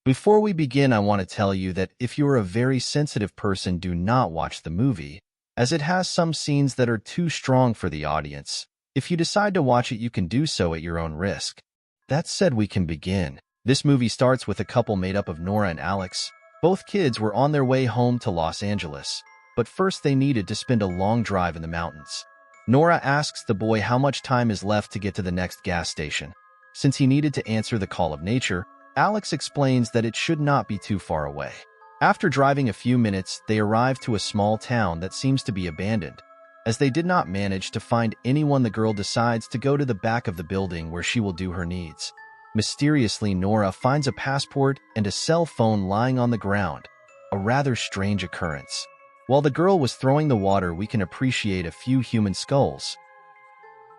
Before we begin, I want to tell you that if you are a very sensitive person, do not watch the movie, as it has some scenes that are too strong for the audience. If you decide to watch it, you can do so at your own risk. That said, we can begin. This movie starts with a couple made up of Nora and Alex. Both kids were on their way home to Los Angeles, but first they needed to spend a long drive in the mountains. Nora asks the boy how much time is left to get to the next gas station. Since he needed to answer the call of nature, Alex explains that it should not be too far away. After driving a few minutes, they arrive to a small town that seems to be abandoned. As they did not manage to find anyone, the girl decides to go to the back of the building where she will do her needs. Mysteriously, Nora finds a passport and a cell phone lying on the ground, a rather strange occurrence. While the girl was throwing the water, we can appreciate a few human skulls.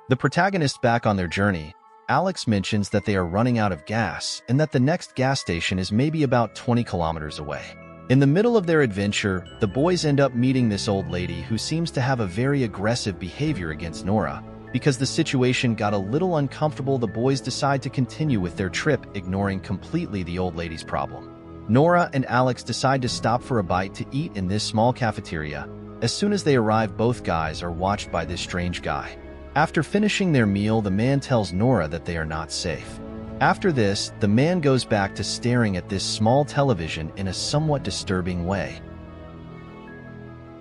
The protagonists back on their journey, Alex mentions that they are running out of gas and that the next gas station is maybe about 20 kilometers away. In the middle of their adventure, the boys end up meeting this old lady who seems to have a very aggressive behavior against Nora. Because the situation got a little uncomfortable, the boys decide to continue with their trip, ignoring completely the old lady's problem. Nora and Alex decide to stop for a bite to eat in this small cafeteria. As soon as they arrive, both guys are watched by this strange guy. After finishing their meal, the man tells Nora that they are not safe. After this, the man goes back to staring at this small television in a somewhat disturbing way.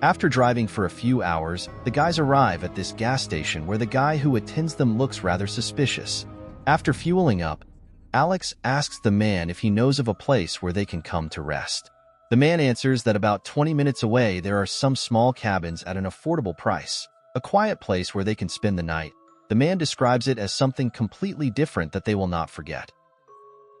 After driving for a few hours, the guys arrive at this gas station where the guy who attends them looks rather suspicious. After fueling up, Alex asks the man if he knows of a place where they can come to rest. The man answers that about 20 minutes away there are some small cabins at an affordable price, a quiet place where they can spend the night. The man describes it as something completely different that they will not forget.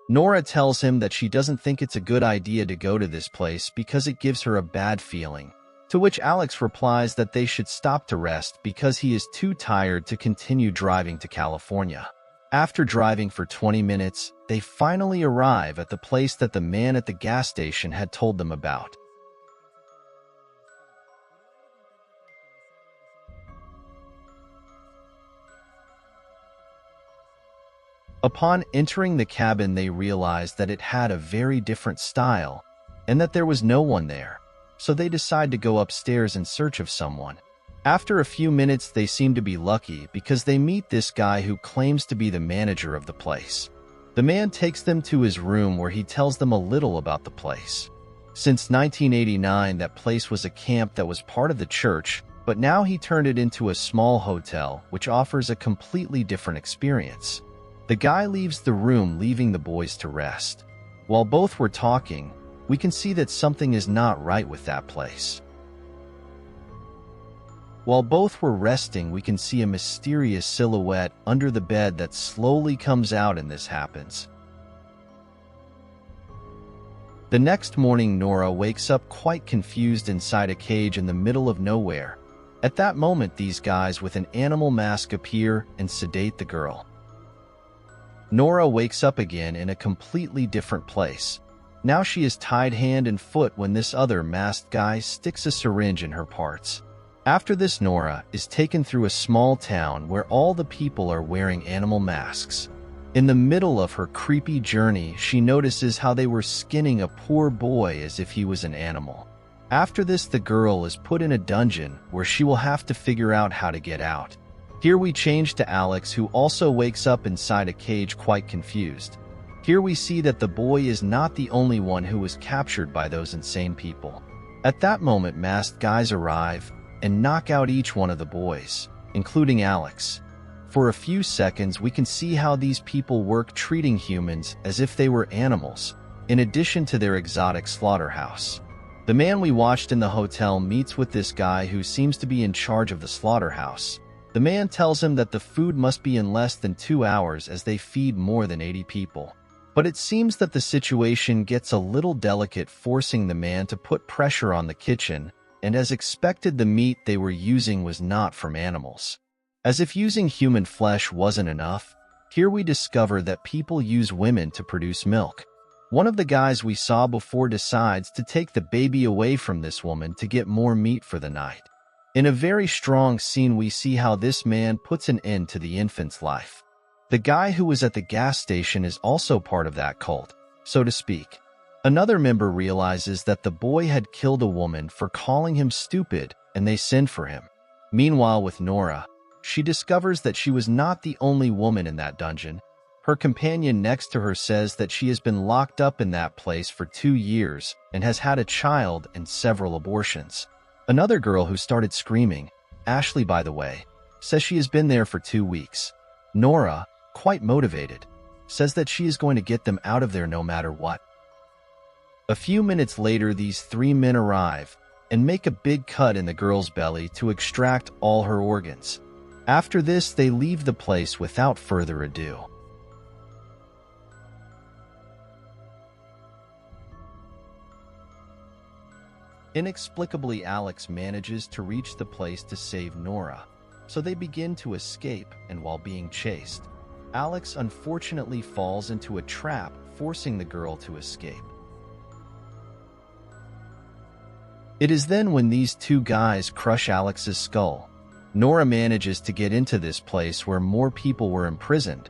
Nora tells him that she doesn't think it's a good idea to go to this place because it gives her a bad feeling, to which Alex replies that they should stop to rest because he is too tired to continue driving to California. After driving for 20 minutes, they finally arrive at the place that the man at the gas station had told them about. Upon entering the cabin, they realized that it had a very different style and that there was no one there, so they decide to go upstairs in search of someone. After a few minutes, they seem to be lucky because they meet this guy who claims to be the manager of the place. The man takes them to his room where he tells them a little about the place. Since 1989, that place was a camp that was part of the church, but now he turned it into a small hotel, which offers a completely different experience. The guy leaves the room, leaving the boys to rest. While both were talking, we can see that something is not right with that place. While both were resting, we can see a mysterious silhouette under the bed that slowly comes out, and this happens. The next morning, Nora wakes up quite confused inside a cage in the middle of nowhere. At that moment, these guys with an animal mask appear and sedate the girl. Nora wakes up again in a completely different place. Now she is tied hand and foot when this other masked guy sticks a syringe in her parts. After this, Nora is taken through a small town where all the people are wearing animal masks. In the middle of her creepy journey, she notices how they were skinning a poor boy as if he was an animal. After this, the girl is put in a dungeon where she will have to figure out how to get out. Here we change to Alex, who also wakes up inside a cage quite confused. Here we see that the boy is not the only one who was captured by those insane people. At that moment, masked guys arrive and knock out each one of the boys, including Alex. For a few seconds, we can see how these people work, treating humans as if they were animals, in addition to their exotic slaughterhouse. The man we watched in the hotel meets with this guy who seems to be in charge of the slaughterhouse. The man tells him that the food must be in less than 2 hours as they feed more than 80 people. But it seems that the situation gets a little delicate, forcing the man to put pressure on the kitchen, and as expected, the meat they were using was not from animals. As if using human flesh wasn't enough, here we discover that people use women to produce milk. One of the guys we saw before decides to take the baby away from this woman to get more meat for the night. In a very strong scene, we see how this man puts an end to the infant's life. The guy who was at the gas station is also part of that cult, so to speak. Another member realizes that the boy had killed a woman for calling him stupid, and they send for him. Meanwhile, with Nora, she discovers that she was not the only woman in that dungeon. Her companion next to her says that she has been locked up in that place for 2 years and has had a child and several abortions. Another girl who started screaming, Ashley by the way, says she has been there for 2 weeks. Nora, quite motivated, says that she is going to get them out of there no matter what. A few minutes later, these 3 men arrive and make a big cut in the girl's belly to extract all her organs. After this, they leave the place without further ado. Inexplicably, Alex manages to reach the place to save Nora, so they begin to escape, and while being chased, Alex unfortunately falls into a trap, forcing the girl to escape. It is then when these 2 guys crush Alex's skull. Nora manages to get into this place where more people were imprisoned.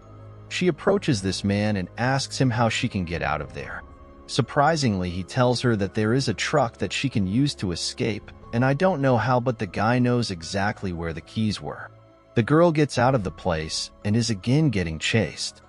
She approaches this man and asks him how she can get out of there. Surprisingly, he tells her that there is a truck that she can use to escape, and I don't know how, but the guy knows exactly where the keys were. The girl gets out of the place and is again getting chased.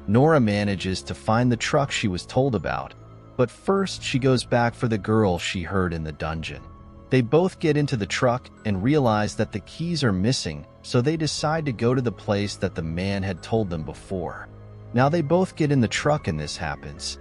Nora manages to find the truck she was told about, but first she goes back for the girl she heard in the dungeon. They both get into the truck and realize that the keys are missing, so they decide to go to the place that the man had told them before. Now they both get in the truck and this happens.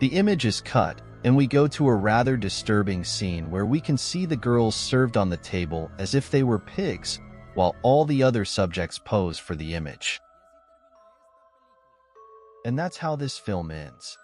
The image is cut, and we go to a rather disturbing scene where we can see the girls served on the table as if they were pigs, while all the other subjects pose for the image. And that's how this film ends.